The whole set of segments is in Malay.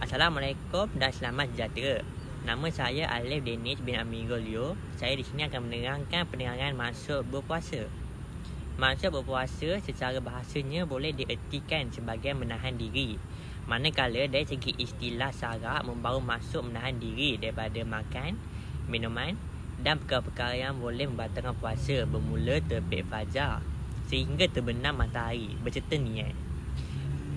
Assalamualaikum dan selamat sejahtera. Nama saya Alif Danish bin Amirul Leo. Saya di sini akan menerangkan penerangan maksud berpuasa. Maksud berpuasa secara bahasanya boleh diertikan sebagai menahan diri. Manakala dari segi istilah syarak membawa maksud menahan diri daripada makan, minuman dan perkara-perkara yang boleh membatalkan puasa bermula terbit fajar sehingga terbenam matahari berserta niat.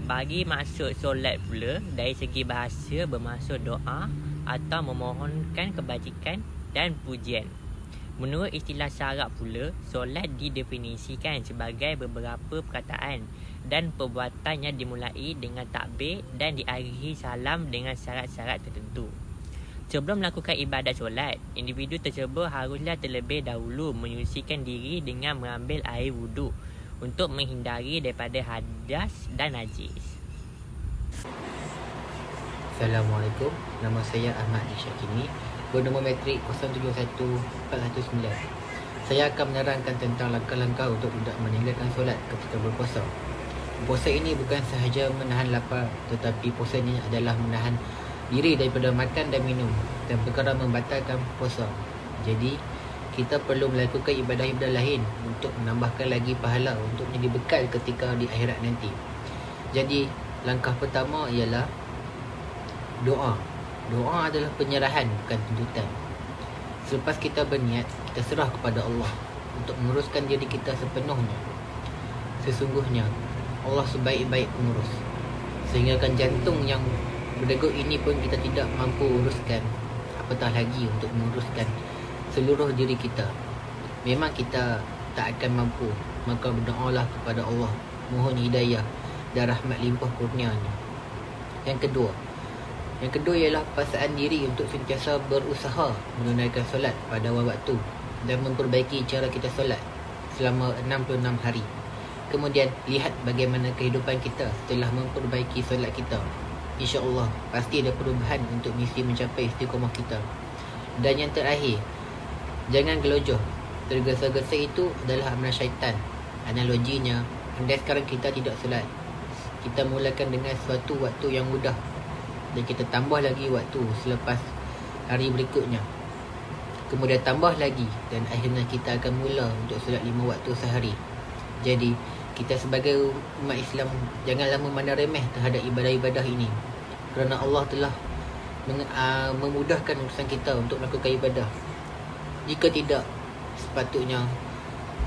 Bagi maksud solat pula, dari segi bahasa bermaksud doa atau memohonkan kebajikan dan pujian. Menurut istilah syarak pula, solat didefinisikan sebagai beberapa perkataan dan perbuatan yang dimulai dengan takbir dan diakhiri salam dengan syarat-syarat tertentu. Sebelum melakukan ibadat solat, individu tersebut haruslah terlebih dahulu menyucikan diri dengan mengambil air wuduk untuk menghindari daripada hadas dan najis. Assalamualaikum, nama saya Ahmad Syakini, bernombor metrik 071419. Saya akan menerangkan tentang langkah-langkah untuk tidak meninggalkan solat ketika berpuasa. Puasa ini bukan sahaja menahan lapar, tetapi puasa ini adalah menahan diri daripada makan dan minum dan perkara membatalkan puasa. Jadi, kita perlu melakukan ibadah-ibadah lain untuk menambahkan lagi pahala untuk menjadi bekal ketika di akhirat nanti. Jadi, langkah pertama ialah doa. Doa adalah penyerahan, bukan tuntutan. Selepas kita berniat, kita serah kepada Allah untuk menguruskan diri kita sepenuhnya. Sesungguhnya Allah sebaik-baik pengurus, sehingga kan jantung yang berdegup ini pun kita tidak mampu uruskan, apatah lagi untuk menguruskan seluruh diri kita. Memang kita tak akan mampu, maka berdoalah kepada Allah, mohon hidayah dan rahmat limpah kurnianya. Yang kedua ialah paksaan diri untuk sentiasa berusaha menunaikan solat pada waktu dan memperbaiki cara kita solat selama 66 hari. Kemudian lihat bagaimana kehidupan kita setelah memperbaiki solat kita. InsyaAllah pasti ada perubahan untuk misi mencapai istiqamah kita. Dan yang terakhir, jangan gelojoh. Tergesa-gesa itu adalah amalan syaitan. Analoginya, andai sekarang kita tidak solat, kita mulakan dengan suatu waktu yang mudah dan kita tambah lagi waktu selepas hari berikutnya, kemudian tambah lagi, dan akhirnya kita akan mula untuk solat 5 waktu sehari. Jadi kita sebagai umat Islam janganlah memandang remeh terhadap ibadah-ibadah ini, kerana Allah telah memudahkan urusan kita untuk melakukan ibadah. Jika tidak, sepatutnya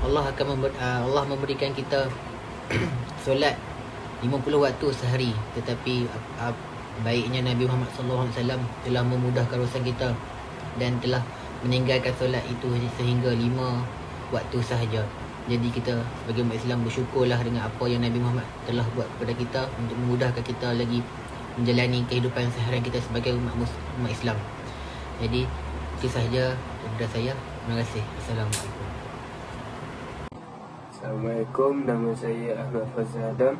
Allah memberikan kita solat 50 waktu sehari, tetapi baiknya Nabi Muhammad SAW telah memudahkan urusan kita dan telah meninggalkan solat itu sehingga 5 waktu sahaja. Jadi kita sebagai umat Islam bersyukurlah dengan apa yang Nabi Muhammad telah buat kepada kita untuk memudahkan kita lagi menjalani kehidupan seharian kita sebagai umat Islam. Jadi itu sahaja daripada saya. Terima kasih. Assalamualaikum. Assalamualaikum, nama saya Ahmad Fazal Adam,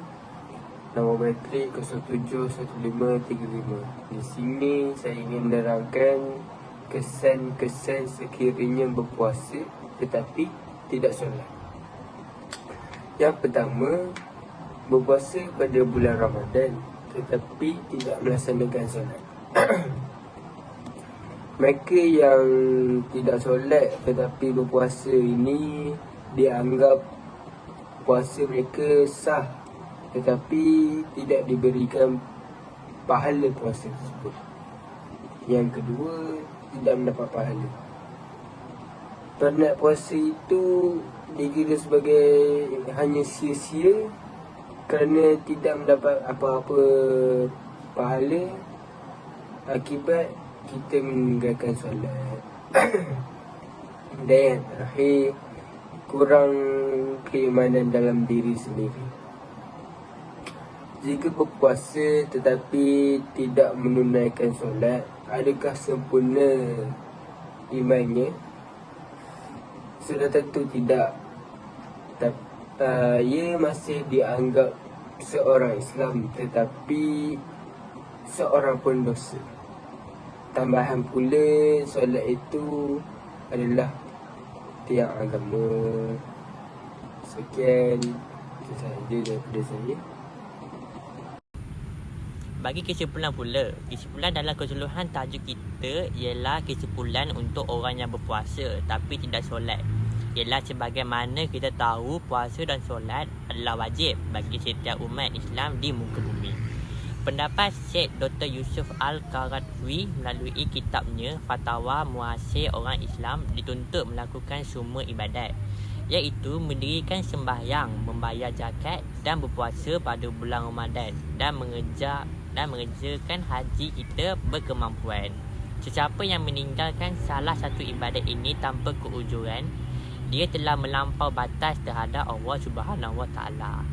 nombor metrik 071535. Di sini saya ingin menerangkan kesan-kesan sekiranya berpuasa tetapi tidak solat. Yang pertama, berpuasa pada bulan Ramadan tetapi tidak melaksanakan solat. Mereka yang tidak solat tetapi berpuasa ini dianggap puasa mereka sah, tetapi tidak diberikan pahala puasa tersebut. Yang kedua, tidak mendapat pahala. Penat puasa itu dikira sebagai hanya sia-sia kerana tidak mendapat apa-apa pahala akibat kita meninggalkan solat. Dan yang terakhir, kurang keimanan dalam diri sendiri. Jika berpuasa tetapi tidak menunaikan solat, adakah sempurna imannya? Sudah tentu tidak. Ia masih dianggap seorang Islam tetapi seorang pendosa. Tambahan pula, solat itu adalah tiang agama. Sekian, itu sahaja daripada saya. Bagi kesimpulan pula, kesimpulan dalam keseluruhan tajuk kita ialah kesimpulan untuk orang yang berpuasa tapi tidak solat. Ialah sebagaimana kita tahu puasa dan solat adalah wajib bagi setiap umat Islam di muka bumi. Pendapat Syed Dr. Yusuf Al-Qaradwi melalui kitabnya Fatwa Muasir Orang Islam dituntut melakukan semua ibadat, iaitu mendirikan sembahyang, membayar zakat dan berpuasa pada bulan Ramadan dan mengerjakan haji kita berkemampuan. Sesiapa yang meninggalkan salah satu ibadat ini tanpa keujuran, dia telah melampau batas terhadap Allah Subhanahu Wa Taala.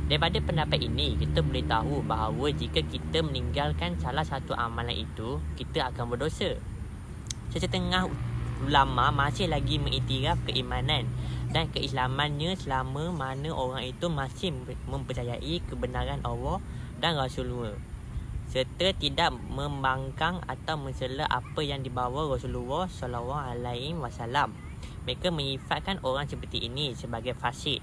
Daripada pendapat ini, kita boleh tahu bahawa jika kita meninggalkan salah satu amalan itu, kita akan berdosa. Sesetengah ulama masih lagi mengiktiraf keimanan dan keislamannya selama mana orang itu masih mempercayai kebenaran Allah dan Rasulullah, serta tidak membangkang atau mencela apa yang dibawa Rasulullah SAW. Mereka menyifatkan orang seperti ini sebagai fasik.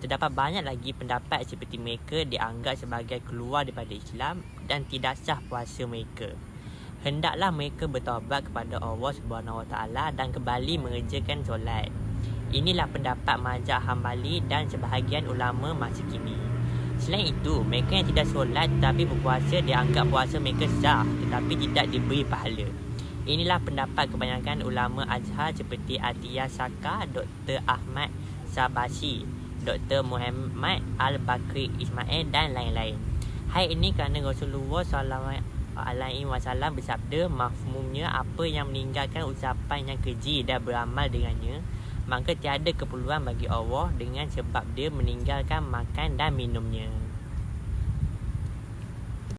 Terdapat banyak lagi pendapat seperti mereka dianggap sebagai keluar daripada Islam dan tidak sah puasa mereka. Hendaklah mereka bertaubat kepada Allah Subhanahu Wa Taala dan kembali mengerjakan solat. Inilah pendapat mazhab Hambali dan sebahagian ulama masa kini. Selain itu, mereka yang tidak solat tetapi berpuasa dianggap puasa mereka sah tetapi tidak diberi pahala. Inilah pendapat kebanyakan ulama Azhar seperti Atiyah Saka, Dr. Ahmad Sabasi, Dr. Muhammad Al-Bakri Ismail dan lain-lain. Hal ini kerana Rasulullah SAW bersabda, mafhumnya apa yang meninggalkan ucapan yang keji dan beramal dengannya, maka tiada keperluan bagi Allah dengan sebab dia meninggalkan makan dan minumnya.